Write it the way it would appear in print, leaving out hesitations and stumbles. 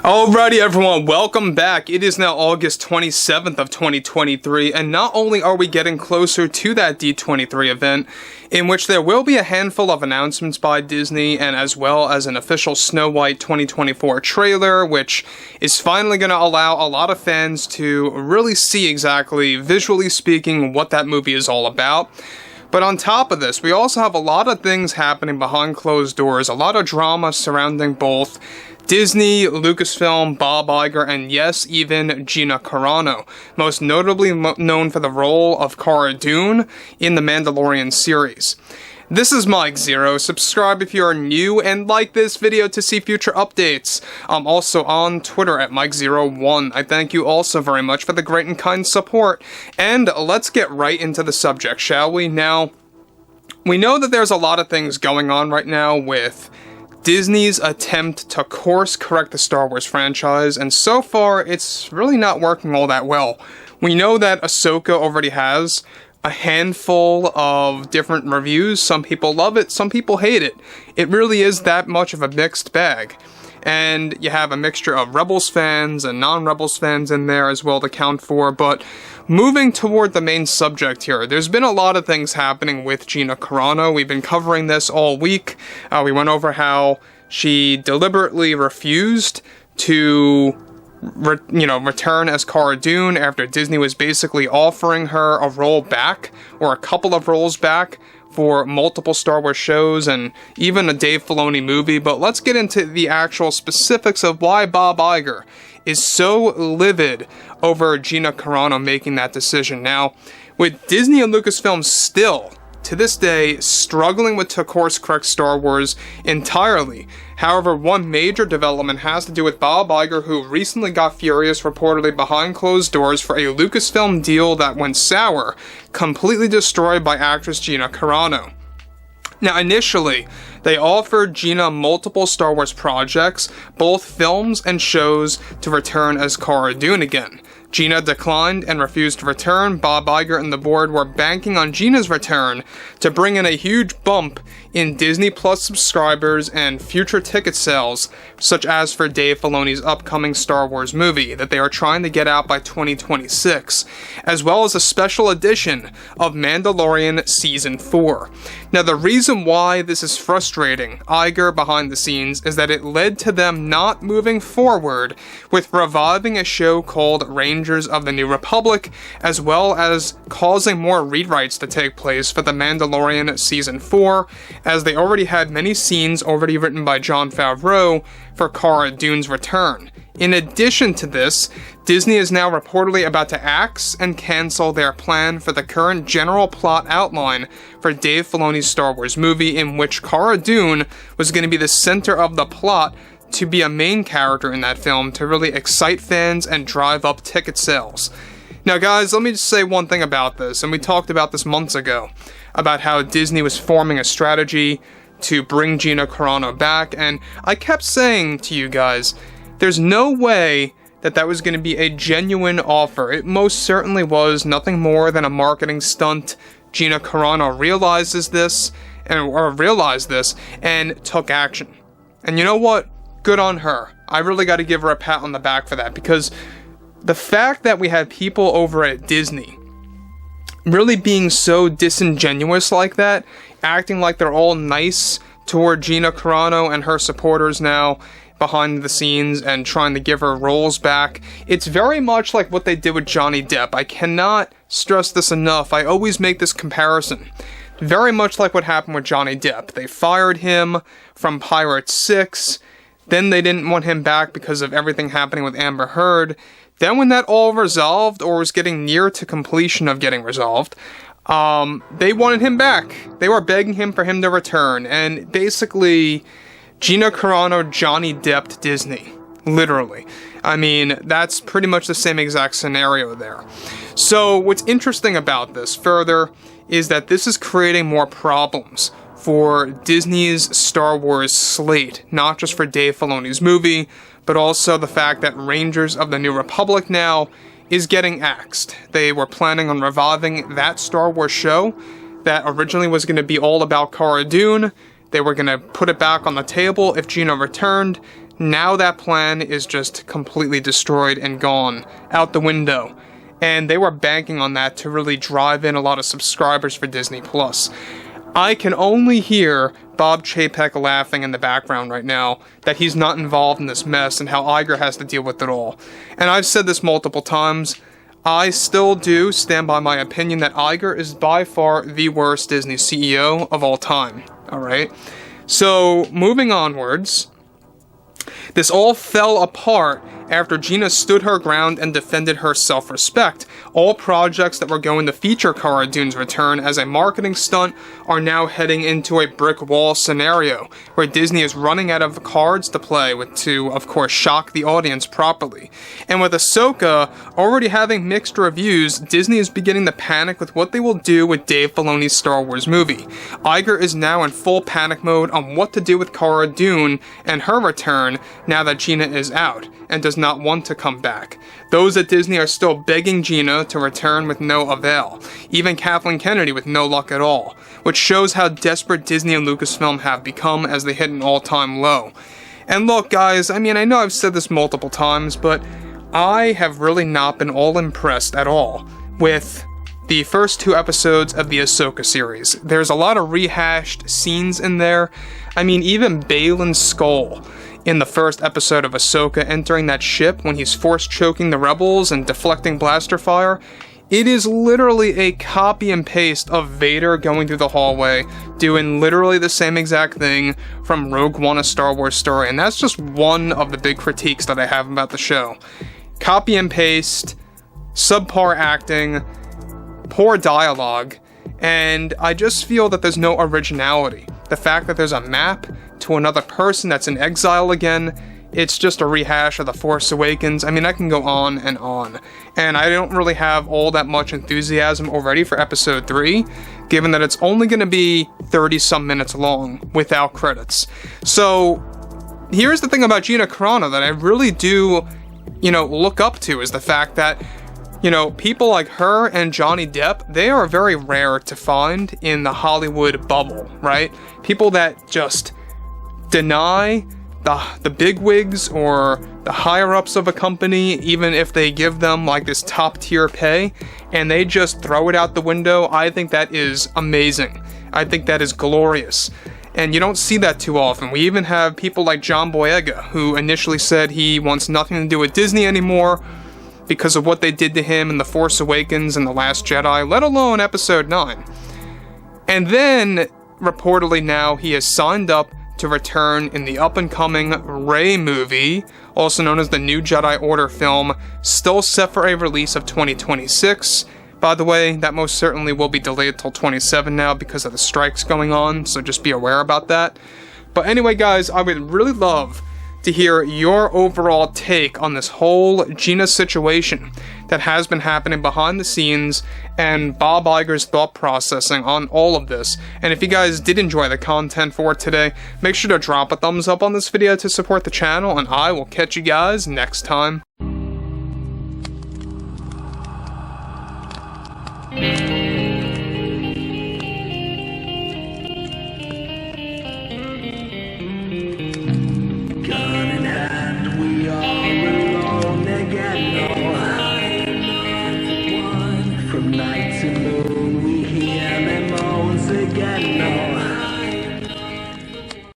Alrighty everyone, welcome back. It is now August 27th of 2023, and not only are we getting closer to that D23 event, in which there will be a handful of announcements by Disney, and as well as an official Snow White 2024 trailer, which is finally going to allow a lot of fans to really see exactly, visually speaking, what that movie is all about. But on top of this, we also have a lot of things happening behind closed doors, a lot of drama surrounding both Disney, Lucasfilm, Bob Iger, and yes, even Gina Carano, most notably known for the role of Cara Dune in the Mandalorian series. This is Mike Zero. Subscribe if you are new and like this video to see future updates. I'm also on Twitter at Mike01. I thank you also very much for the great and kind support. And let's get right into the subject, shall we? Now, we know that there's a lot of things going on right now with Disney's attempt to course correct the Star Wars franchise, and so far it's really not working all that well. We know that Ahsoka already has a handful of different reviews. Some people love it, some people hate it. It really is that much of a mixed bag. And you have a mixture of Rebels fans and non-Rebels fans in there as well to count for, but moving toward the main subject here, there's been a lot of things happening with Gina Carano. We've been covering this all week. We went over how she deliberately refused to return as Cara Dune after Disney was basically offering her a role back, or a couple of roles back, for multiple Star Wars shows and even a Dave Filoni movie. But let's get into the actual specifics of why Bob Iger is so livid over Gina Carano making that decision. Now, with Disney and Lucasfilm still, to this day, struggling to course correct Star Wars entirely. However, one major development has to do with Bob Iger, who recently got furious, reportedly behind closed doors, for a Lucasfilm deal that went sour, completely destroyed by actress Gina Carano. Now, initially, they offered Gina multiple Star Wars projects, both films and shows, to return as Cara Dune again. Gina declined and refused to return. Bob Iger and the board were banking on Gina's return to bring in a huge bump in Disney Plus subscribers and future ticket sales, such as for Dave Filoni's upcoming Star Wars movie that they are trying to get out by 2026, as well as a special edition of Mandalorian Season 4. Now, the reason why this is frustrating Iger behind the scenes is that it led to them not moving forward with reviving a show called Rangers of the New Republic, as well as causing more rewrites to take place for the Mandalorian Season 4, as they already had many scenes already written by Jon Favreau for Cara Dune's return. In addition to this, Disney is now reportedly about to axe and cancel their plan for the current general plot outline for Dave Filoni's Star Wars movie, in which Cara Dune was going to be the center of the plot, to be a main character in that film, to really excite fans and drive up ticket sales. Now guys, let me just say one thing about this, and we talked about this months ago, about how Disney was forming a strategy to bring Gina Carano back, and I kept saying to you guys, there's no way that was going to be a genuine offer. It most certainly was nothing more than a marketing stunt. Gina Carano realized this and took action. And you know what? Good on her. I really got to give her a pat on the back for that, because the fact that we had people over at Disney really being so disingenuous like that, acting like they're all nice toward Gina Carano and her supporters now behind the scenes and trying to give her roles back, it's very much like what they did with Johnny Depp. I cannot stress this enough. I always make this comparison. Very much like what happened with Johnny Depp. They fired him from Pirates 6, then they didn't want him back because of everything happening with Amber Heard. Then when that all resolved, or was getting near to completion of getting resolved, they wanted him back. They were begging him for him to return, and basically Gina Carano Johnny Depped Disney. Literally. I mean, that's pretty much the same exact scenario there. So what's interesting about this further is that this is creating more problems for Disney's Star Wars slate, not just for Dave Filoni's movie, but also the fact that Rangers of the New Republic now is getting axed. They were planning on reviving that Star Wars show that originally was going to be all about Cara Dune. They were going to put it back on the table if Gina returned. now that plan is just completely destroyed and gone out the window. And they were banking on that to really drive in a lot of subscribers for Disney+. I can only hear Bob Chapek laughing in the background right now that he's not involved in this mess and how Iger has to deal with it all. And I've said this multiple times, I still do stand by my opinion that Iger is by far the worst Disney CEO of all time, alright? So, moving onwards, this all fell apart after Gina stood her ground and defended her self-respect. All projects that were going to feature Cara Dune's return as a marketing stunt are now heading into a brick wall scenario, where Disney is running out of cards to play with to, of course, shock the audience properly. And with Ahsoka already having mixed reviews, Disney is beginning to panic with what they will do with Dave Filoni's Star Wars movie. Iger is now in full panic mode on what to do with Cara Dune and her return now that Gina is out, and does not want to come back. Those at Disney are still begging Gina to return with no avail, even Kathleen Kennedy with no luck at all, which shows how desperate Disney and Lucasfilm have become as they hit an all-time low. And look guys, I mean, I know I've said this multiple times, but I have really not been all impressed at all with the first 2 episodes of the Ahsoka series. There's a lot of rehashed scenes in there. I mean, even Balin's skull in the first episode of Ahsoka entering that ship when he's force choking the rebels and deflecting blaster fire, it is literally a copy and paste of Vader going through the hallway, doing literally the same exact thing from Rogue One: A Star Wars Story, and that's just one of the big critiques that I have about the show. Copy and paste, subpar acting, poor dialogue, and I just feel that there's no originality. The fact that there's a map to another person that's in exile again, it's just a rehash of The Force Awakens. I mean, I can go on, and I don't really have all that much enthusiasm already for episode 3, given that it's only going to be 30-some minutes long without credits. So, here's the thing about Gina Carano that I really do, look up to, is the fact that people like her and Johnny Depp, they are very rare to find in the Hollywood bubble, right? People that just deny the bigwigs or the higher-ups of a company, even if they give them like this top-tier pay, and they just throw it out the window. I think that is amazing. I think that is glorious. And you don't see that too often. We even have people like John Boyega, who initially said he wants nothing to do with Disney anymore because of what they did to him in The Force Awakens and The Last Jedi, let alone Episode 9. And then, reportedly now, he has signed up to return in the up-and-coming Rey movie, also known as the New Jedi Order film, still set for a release of 2026. By the way, that most certainly will be delayed till 27 now because of the strikes going on, so just be aware about that. But anyway, guys, I would really love to hear your overall take on this whole Gina situation that has been happening behind the scenes and Bob Iger's thought processing on all of this. And if you guys did enjoy the content for today, make sure to drop a thumbs up on this video to support the channel, and I will catch you guys next time.